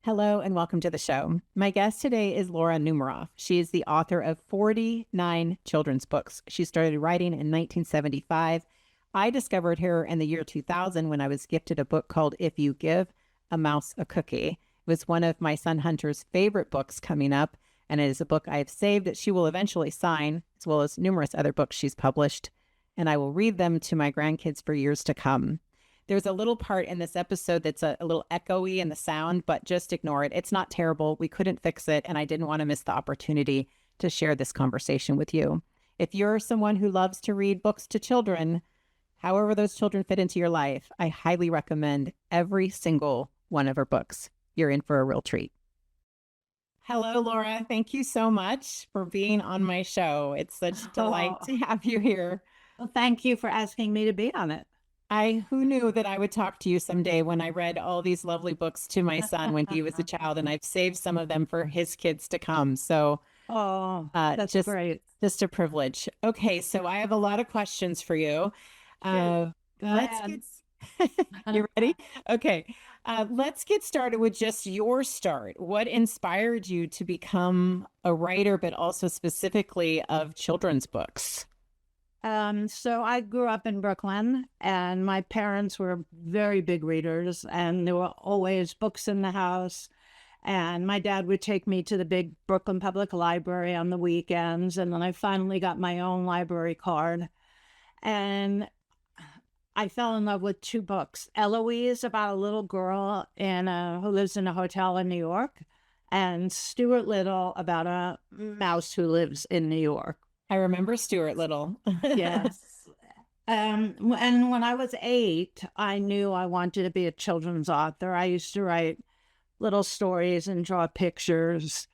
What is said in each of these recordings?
Hello and welcome to the show. My guest today is Laura Numeroff. She is the author of 49 children's books. She started writing in 1975. I discovered her in the year 2000 when I was gifted a book called If You Give a Mouse a Cookie. It was one of my son Hunter's favorite books coming up, and it is a book I have saved that she will eventually sign, as well as numerous other books she's published, and I will read them to my grandkids for years to come. There's a little part in this episode that's a little echoey in the sound, but just ignore it. It's not terrible. We couldn't fix it, and I didn't want to miss the opportunity to share this conversation with you. If you're someone who loves to read books to children, however those children fit into your life, I highly recommend every single one of her books. You're in for a real treat. Hello, Laura. Thank you so much for being on my show. It's such a delight to have you here. Well, thank you for asking me to be on it. Who knew that I would talk to you someday when I read all these lovely books to my son when he was a child, and I've saved some of them for his kids to come. So, that's great. Just a privilege. Okay, so I have a lot of questions for you. Go Let's ahead. get, you ready? Okay, let's get started with just your start. What inspired you to become a writer, but also specifically of children's books? So I grew up in Brooklyn, and my parents were very big readers, and there were always books in the house. And my dad would take me to the big Brooklyn Public Library on the weekends, and then I finally got my own library card. And I fell in love with two books. Eloise, about a little girl who lives in a hotel in New York, and Stuart Little, about a mouse who lives in New York. I remember Stuart Little. Yes. And when I was 8, I knew I wanted to be a children's author. I used to write little stories and draw pictures.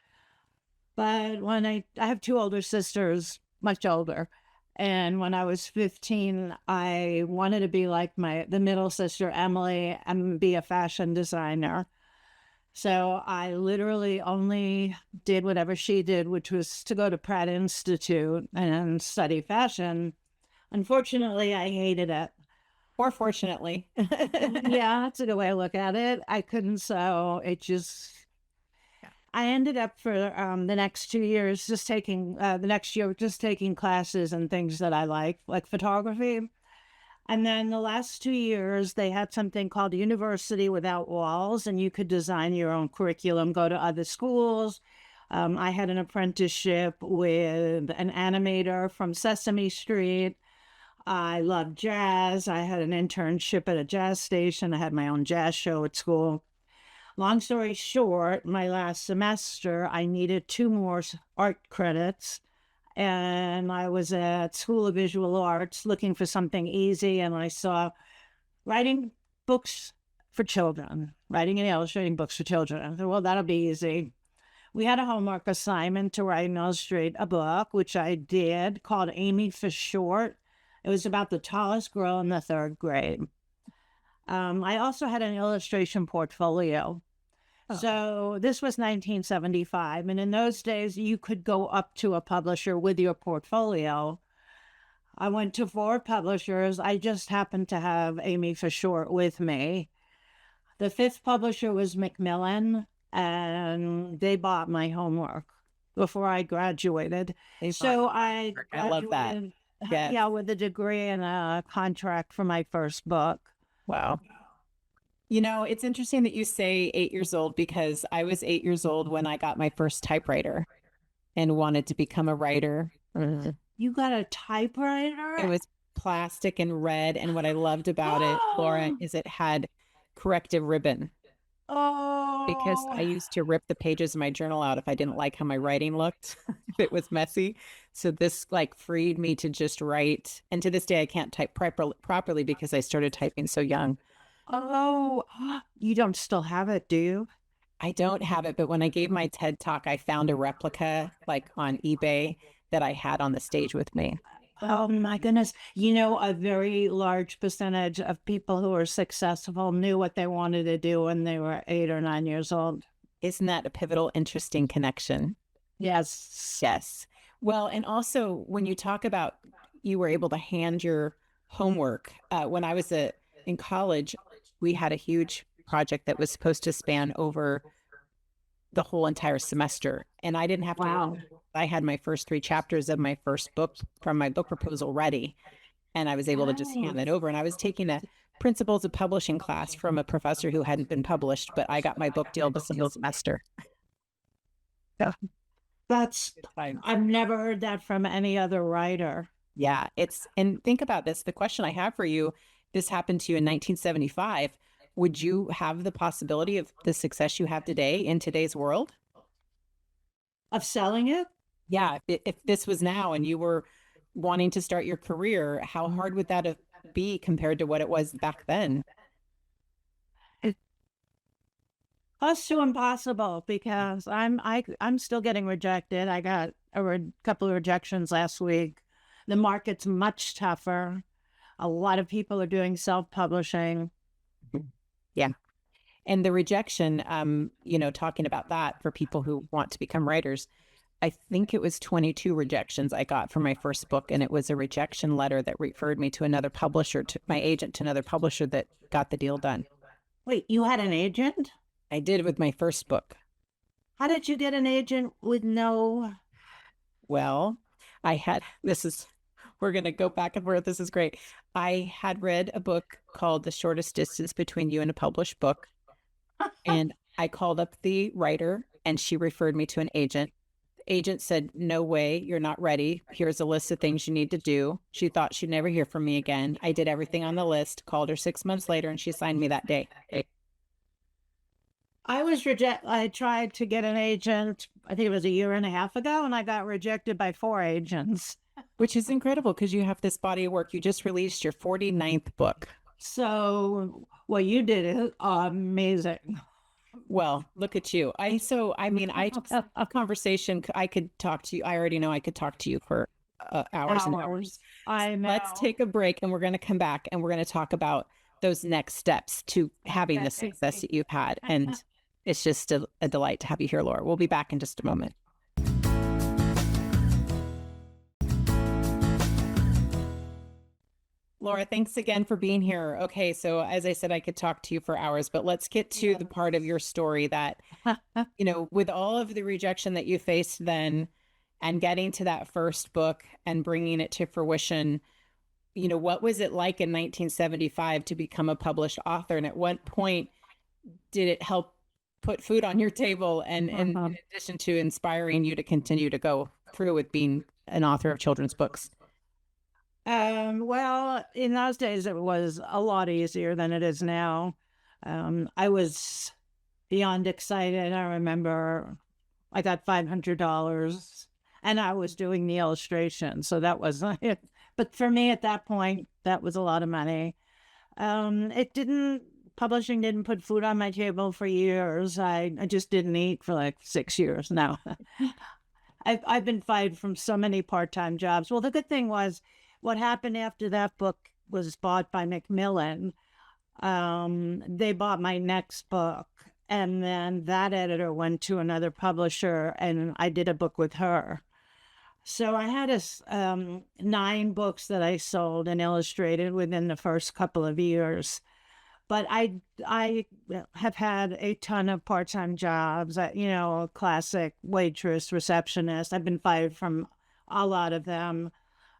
But when I have two older sisters, much older. And when I was 15, I wanted to be like the middle sister, Emily, and be a fashion designer. So I literally only did whatever she did, which was to go to Pratt Institute and study fashion. Unfortunately, I hated it. Or fortunately. Yeah, that's a good way to look at it. I couldn't sew. I ended up for the next 2 years just taking, the next year, just taking classes and things that I like photography. And then the last 2 years, they had something called University Without Walls, and you could design your own curriculum, go to other schools. I had an apprenticeship with an animator from Sesame Street. I loved jazz. I had an internship at a jazz station. I had my own jazz show at school. Long story short, my last semester, I needed 2 more art credits. And I was at School of Visual Arts looking for something easy, and I saw writing books for children, writing and illustrating books for children. I thought, well, that'll be easy. We had a homework assignment to write and illustrate a book, which I did, called Amy for Short. It was about the tallest girl in the 3rd grade. I also had an illustration portfolio. So this was 1975, and in those days, you could go up to a publisher with your portfolio. I went to 4 publishers. I just happened to have Amy for Short with me. The 5th publisher was Macmillan, and they bought my homework before I graduated. I love that. Yes. Yeah, with a degree and a contract for my first book. Wow. You know, it's interesting that you say 8 years old, because I was 8 years old when I got my first typewriter and wanted to become a writer. You got a typewriter? It was plastic and red. And what I loved about it, Laura, is it had corrective ribbon. Because I used to rip the pages of my journal out if I didn't like how my writing looked, if it was messy. So this freed me to just write. And to this day, I can't type properly because I started typing so young. Oh, you don't still have it, do you? I don't have it, but when I gave my TED Talk, I found a replica on eBay that I had on the stage with me. Oh my goodness. A very large percentage of people who are successful knew what they wanted to do when they were 8 or 9 years old. Isn't that a pivotal, interesting connection? Yes. Yes. Well, and also when you talk about you were able to hand your homework, when I was in college, we had a huge project that was supposed to span over the whole entire semester. And I didn't have to. Wow. I had my first 3 chapters of my first book from my book proposal ready, and I was able to just hand it over. And I was taking a principles of publishing class from a professor who hadn't been published, but I got my book deal the single semester. So I've never heard that from any other writer. Yeah, and think about this. The question I have for you, this happened to you in 1975. Would you have the possibility of the success you have today in today's world? Of selling it? Yeah, if this was now and you were wanting to start your career, how hard would that be compared to what it was back then? Close to impossible, because I'm still getting rejected. I got a couple of rejections last week. The market's much tougher. A lot of people are doing self-publishing. Yeah. And the rejection, talking about that for people who want to become writers, I think it was 22 rejections I got for my first book. And it was a rejection letter that referred me to another publisher, to my agent, to another publisher that got the deal done. Wait, you had an agent? I did with my first book. How did you get an agent with no... Well, we're going to go back and forth. This is great. I had read a book called The Shortest Distance Between You and a Published Book. And I called up the writer and she referred me to an agent. The agent said, "No way, you're not ready. Here's a list of things you need to do." She thought she'd never hear from me again. I did everything on the list, called her 6 months later, and she signed me that day. I tried to get an agent, I think it was a year and a half ago, and I got rejected by 4 agents. Which is incredible because you have this body of work. You just released your 49th book. So what you did is amazing. Well, look at you. I just a conversation. I could talk to you. I already know I could talk to you for hours and hours. I know. Let's take a break and we're going to come back and we're going to talk about those next steps to having the success that you've had. And it's just a delight to have you here, Laura. We'll be back in just a moment. Laura, thanks again for being here. Okay, so as I said, I could talk to you for hours, but let's get to the part of your story that, with all of the rejection that you faced then and getting to that first book and bringing it to fruition, what was it like in 1975 to become a published author? And at what point did it help put food on your table and in addition to inspiring you to continue to go through with being an author of children's books? Well, in those days, it was a lot easier than it is now. I was beyond excited. I remember I got $500 and I was doing the illustration. So that was it. But for me at that point, that was a lot of money. Publishing didn't put food on my table for years. I just didn't eat for like 6 years now. I've been fired from so many part-time jobs. Well, the good thing was, what happened after that book was bought by Macmillan. They bought my next book, and then that editor went to another publisher, and I did a book with her. So I had 9 books that I sold and illustrated within the first couple of years. But I have had a ton of part-time jobs, classic waitress, receptionist. I've been fired from a lot of them.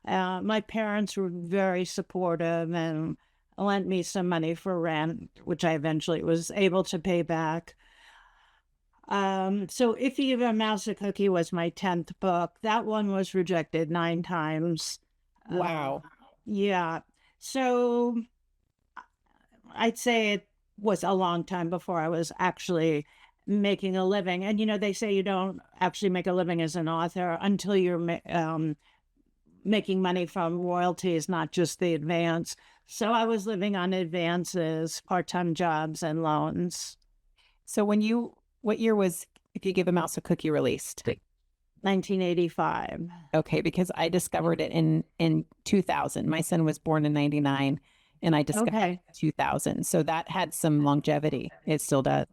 My parents were very supportive and lent me some money for rent, which I eventually was able to pay back. So If You Give a Mouse a Cookie was my 10th book. That one was rejected 9 times. Wow. Yeah. So I'd say it was a long time before I was actually making a living. And, they say you don't actually make a living as an author until you're making money from royalties, not just the advance. So I was living on advances, part-time jobs, and loans. So what year was If You Give a Mouse a Cookie released? 1985. Okay, because I discovered it in 2000. My son was born in 99, and I discovered it in 2000. So that had some longevity. It still does.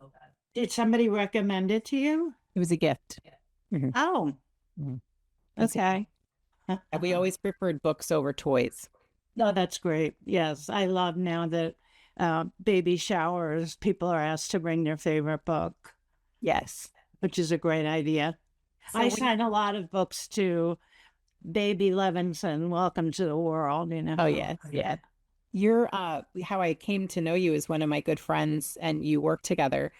Did somebody recommend it to you? It was a gift. Mm-hmm. Oh, okay. We always preferred books over toys. Oh, that's great. Yes, I love now that baby showers, people are asked to bring their favorite book. Yes. which is a great idea. So I when sign a lot of books to Baby Levinson, Welcome to the World, Oh, yes, yeah. You're how I came to know you is one of my good friends and you work together.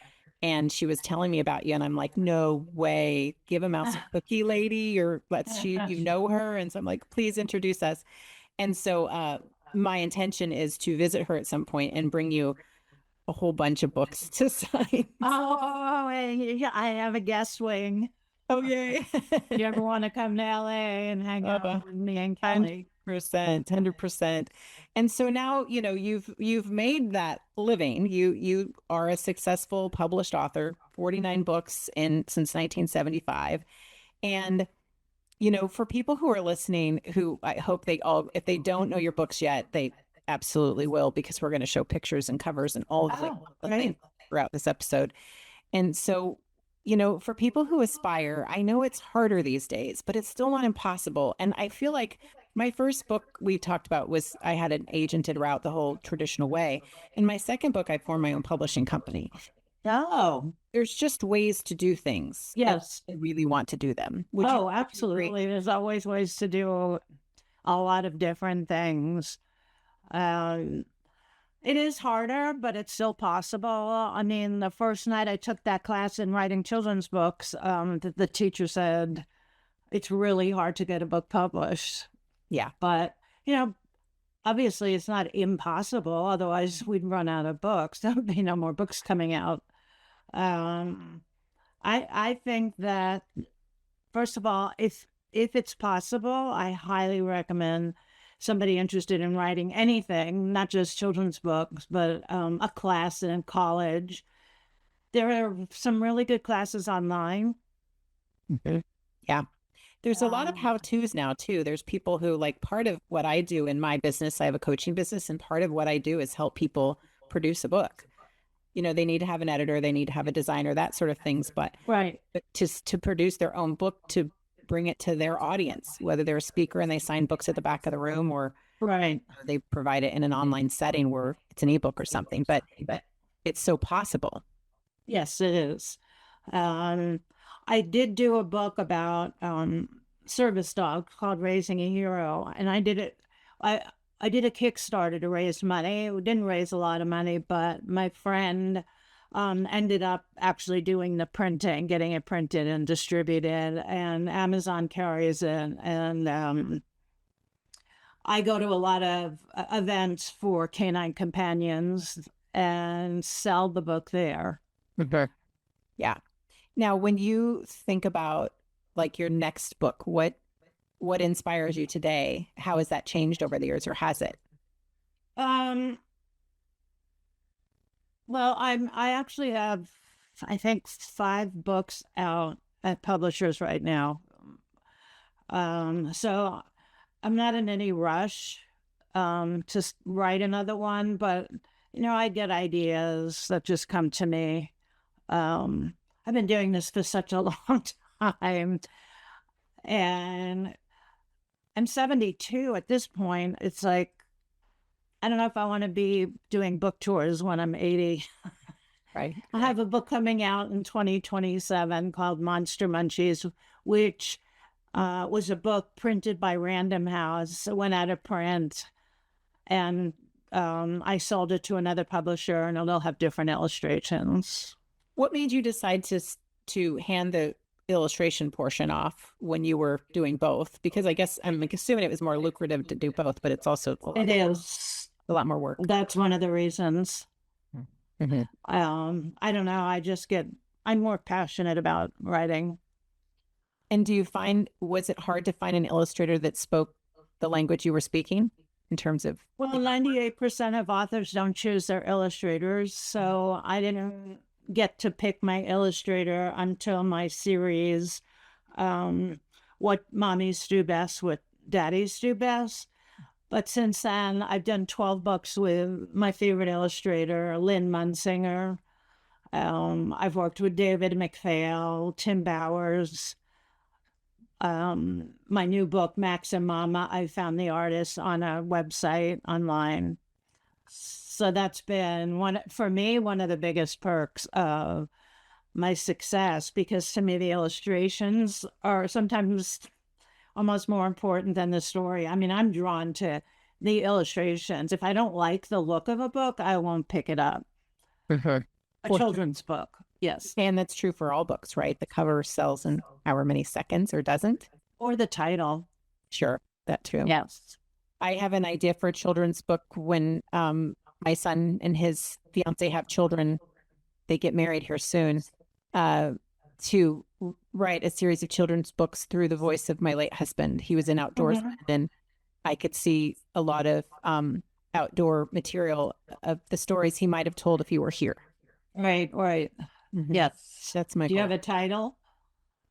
And she was telling me about you, and I'm like, no way, give a mouse a cookie lady, or let's she you know her. And so I'm like, please introduce us. And so my intention is to visit her at some point and bring you a whole bunch of books to sign. Oh, yeah, I have a guest wing. Oh, yay. You ever want to come to LA and hang out with me and Kelly? 100%. And so now, you've made that living. You are a successful published author, 49 books in since 1975. And for people who are listening, who I hope they all, if they don't know your books yet, they absolutely will, because we're going to show pictures and covers and all of the things throughout this episode. And so, for people who aspire, I know it's harder these days, but it's still not impossible. And I feel like my first book we talked about was I had an agented route the whole traditional way. In my second book, I formed my own publishing company. Oh, There's just ways to do things. yes. I really want to do them. Oh, absolutely. There's always ways to do a lot of different things. It is harder, but it's still possible. I mean, the first night I took that class in writing children's books, the teacher said, it's really hard to get a book published. Yeah. But, obviously it's not impossible. Otherwise we'd run out of books. There would be no more books coming out. I think that, first of all, if it's possible, I highly recommend somebody interested in writing anything, not just children's books, but a class in college. There are some really good classes online. Mm-hmm. Yeah. There's a lot of how-tos now too. There's people who, like, part of what I do in my business, I have a coaching business, and part of what I do is help people produce a book. They need to have an editor, they need to have a designer, that sort of things. But right, to produce their own book, to bring it to their audience, whether they're a speaker and they sign books at the back of the room, or right, they provide it in an online setting where it's an ebook or something. But it's so possible. Yes, it is. I did do a book about service dogs called Raising a Hero, and I did it. I did a Kickstarter to raise money. It didn't raise a lot of money, but my friend ended up actually doing the printing, getting it printed and distributed, and Amazon carries it. And I go to a lot of events for canine companions and sell the book there. Okay. Yeah. Now, when you think about, like, your next book, what inspires you today? How has that changed over the years, or has it? Well, I actually have, I think, 5 books out at publishers right now. So I'm not in any rush to write another one, but I get ideas that just come to me. I've been doing this for such a long time, and I'm 72 at this point. It's like, I don't know if I want to be doing book tours when I'm 80. Right. I have a book coming out in 2027 called Monster Munchies, which was a book printed by Random House. It went out of print, and I sold it to another publisher, and it'll have different illustrations. What made you decide to hand the illustration portion off when you were doing both? Because I guess I'm assuming it was more lucrative to do both, but it's also a lot more work. That's one of the reasons. Mm-hmm. I don't know. I'm more passionate about writing. And was it hard to find an illustrator that spoke the language you were speaking in terms of? Well, 98% of authors don't choose their illustrators, so I didn't get to pick my illustrator until my series, What Mommies Do Best, What Daddies Do Best. But since then, I've done 12 books with my favorite illustrator, Lynn Munsinger. I've worked with David McPhail, Tim Bowers. My new book, Max and Mama, I found the artist on a website online. So that's been one of the biggest perks of my success, because to me the illustrations are sometimes almost more important than the story. I mean, I'm drawn to the illustrations. If I don't like the look of a book, I won't pick it up. Mhm. A For sure. children's book, yes. And that's true for all books, right? The cover sells in however many seconds or doesn't. Or the title. Sure, that too. Yes. I have an idea for a children's book when my son and his fiance have children. They get married here soon. To write a series of children's books through the voice of my late husband. He was an outdoorsman, and I could see a lot of outdoor material of the stories he might have told if he were here. Right, right. Mhm. Yes. That's my Do you goal. have a title?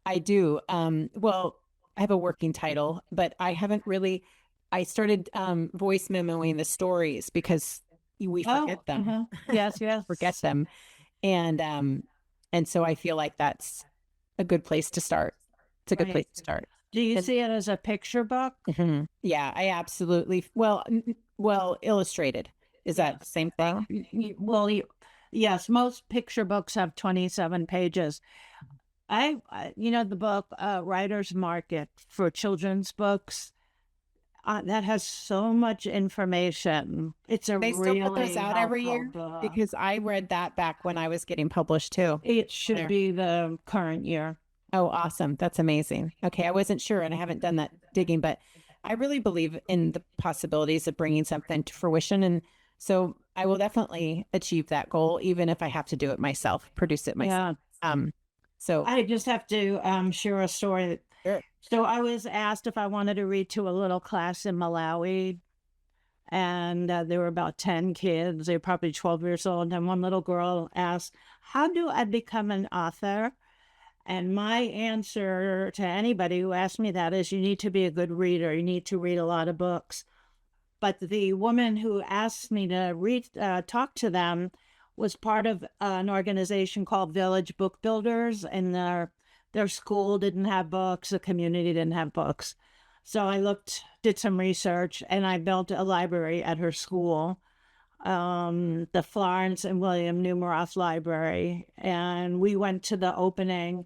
I do. Well, I have a working title, but I haven't really. I started voice memoing the stories because we forget them. Yes, yes. Forget them, and so I feel like that's a good place to start. It's a good Right. place to start. Do you And- see it as a picture book? Mhm. Yeah, I absolutely. Well, illustrated. Is that the same thing? Well, yes, most picture books have 27 pages. The book Writer's Market for children's books, that has so much information. It's a They still really put those out every helpful year book. because I read that back when I was getting published too. It should There. be the current year. Oh, awesome. That's amazing. Okay. I wasn't sure and I haven't done that digging, but I really believe in the possibilities of bringing something to fruition. And so I will definitely achieve that goal, even if I have to do it myself, produce it myself. Yeah. So I just have to share a story. Sure. So I was asked if I wanted to read to a little class in Malawi, and there were about 10 kids. They were probably 12 years old. And one little girl asked, "How do I become an author?" And my answer to anybody who asks me that is, you need to be a good reader. You need to read a lot of books. But the woman who asked me to talk to them was part of an organization called Village Book Builders, and their school didn't have books, the community didn't have books. So I did some research, and I built a library at her school, the Florence and William Numeroff Library, and we went to the opening.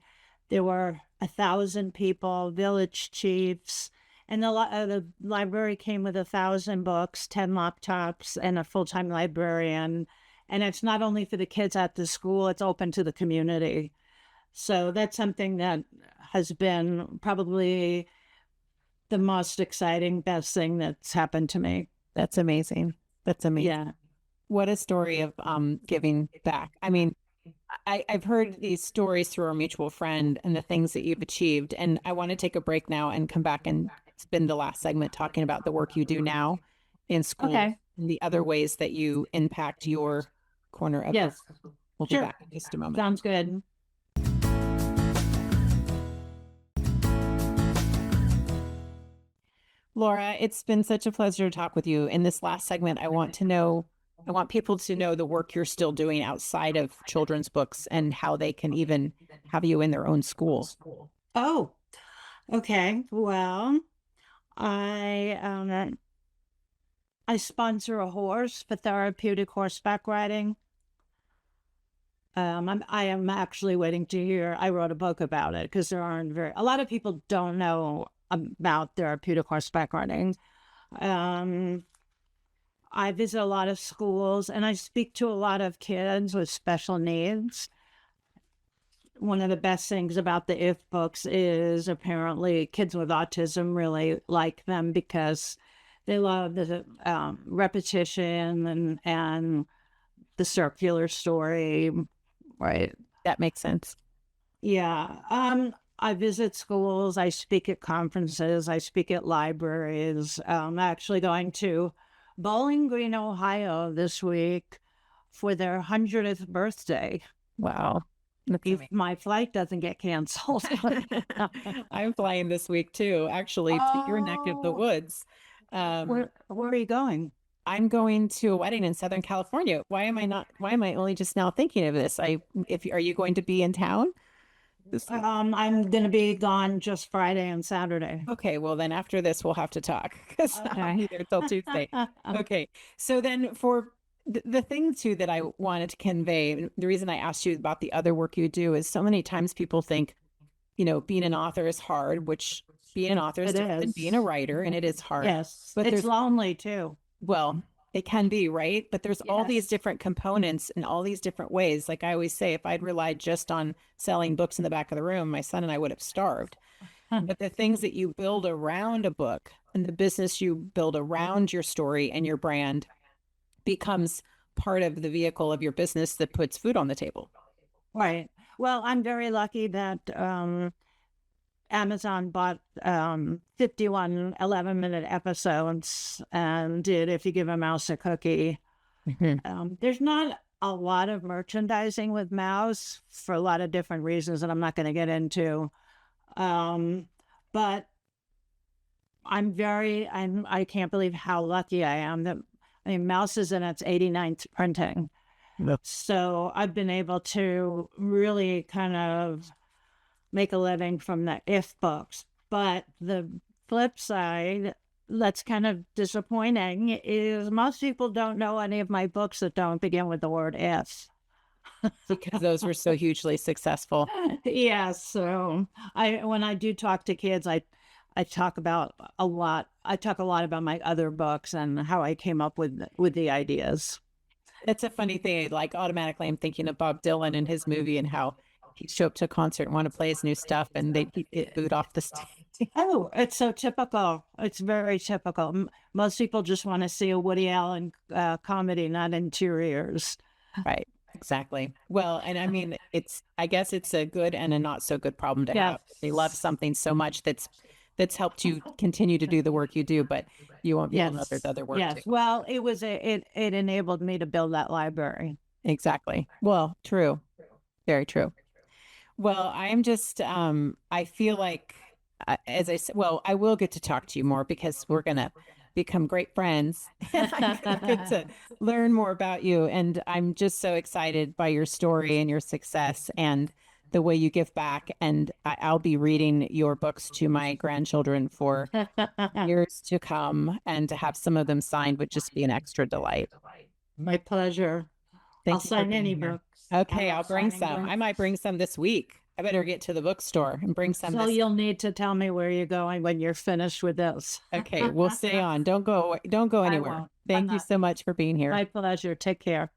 There were 1,000 people, village chiefs, and the library came with 1,000 books, 10 laptops, and a full-time librarian. And it's not only for the kids at the school, it's open to the community. So that's something that has been probably the most exciting, best thing that's happened to me. that's amazing. That's amazing. Yeah. What a story of giving back. I mean, I've heard these stories through our mutual friend and the things that you've achieved. And I want to take a break now and come back and spend the last segment talking about the work you do now in school Okay. and the other ways that you impact your corner of Yes. We'll Sure. be back in just a moment. Sounds good. Laura, it's been such a pleasure to talk with you. In this last segment, I want people to know the work you're still doing outside of children's books and how they can even have you in their own school. Oh, okay. Well, I sponsor a horse for therapeutic horseback riding. I am actually waiting to hear. I wrote a book about it because a lot of people don't know about therapeutic horseback riding. I visit a lot of schools and I speak to a lot of kids with special needs. One of the best things about the IF books is apparently kids with autism really like them because they love the repetition and the circular story, right? That makes sense. Yeah. I visit schools, I speak at conferences, I speak at libraries. I'm actually going to Bowling Green, Ohio this week for their 100th birthday. Wow. If my flight doesn't get canceled. I'm flying this week too, actually, to your neck of the Oh. woods. Where are you going? I'm going to a wedding in Southern California. Why am I only just now thinking of this? Are you going to be in town? I'm going to be gone just Friday and Saturday. Okay, well then after this we'll have to talk because I'll be there till Tuesday. Okay, so then for The thing too that I wanted to convey, and the reason I asked you about the other work you do is so many times people think, being an author is hard, which being an author is It different than is. being a writer, and it is hard. Yes. But It's there's, lonely too. well, it can be, right? But there's all these Yes. different components and all these different ways. Like I always say, if I'd relied just on selling books in the back of the room, my son and I would have starved. But the things that you build around a book and the business you build around your story and your brand becomes part of the vehicle of your business that puts food on the table. Right. Well, I'm very lucky that Amazon bought 51 11-minute episodes and did If You Give a Mouse a Cookie. There's not a lot of merchandising with Mouse for a lot of different reasons that I'm not going to get into. But I can't believe how lucky I am that, Mouse is in its 89th printing. Yep. So I've been able to really kind of make a living from the if books. But the flip side that's kind of disappointing is most people don't know any of my books that don't begin with the word if. Because those were so hugely successful. Yeah, so when I do talk to kids, I talk a lot about my other books and how I came up with the ideas. It's a funny thing. Like automatically, I'm thinking of Bob Dylan and his movie and how he'd show up to a concert and want to play his new stuff, and they'd get booed off the stage. Oh, it's so typical. It's very typical. Most people just want to see a Woody Allen comedy, not interiors. Right. Exactly. Well, and I mean, I guess it's a good and a not so good problem to have. They love something so much that's helped you continue to do the work you do, but you won't be able to know there's other work too. Well, it enabled me to build that library. Exactly. Well, true. Very true. Well, I am just, I feel like, as I said, well, I will get to talk to you more because we're going to become great friends. And I'm going to get to learn more about you. And I'm just so excited by your story and your success and the way you give back. And I'll be reading your books to my grandchildren for years to come, and to have some of them signed would just be an extra delight. My pleasure. I'll sign any books. Okay, I'll bring some. I might bring some this week. I better get to the bookstore and bring some. So you'll need to tell me where you're going when you're finished with this. Okay, we'll stay on. Don't go anywhere. Thank you so much for being here. My pleasure. Take care.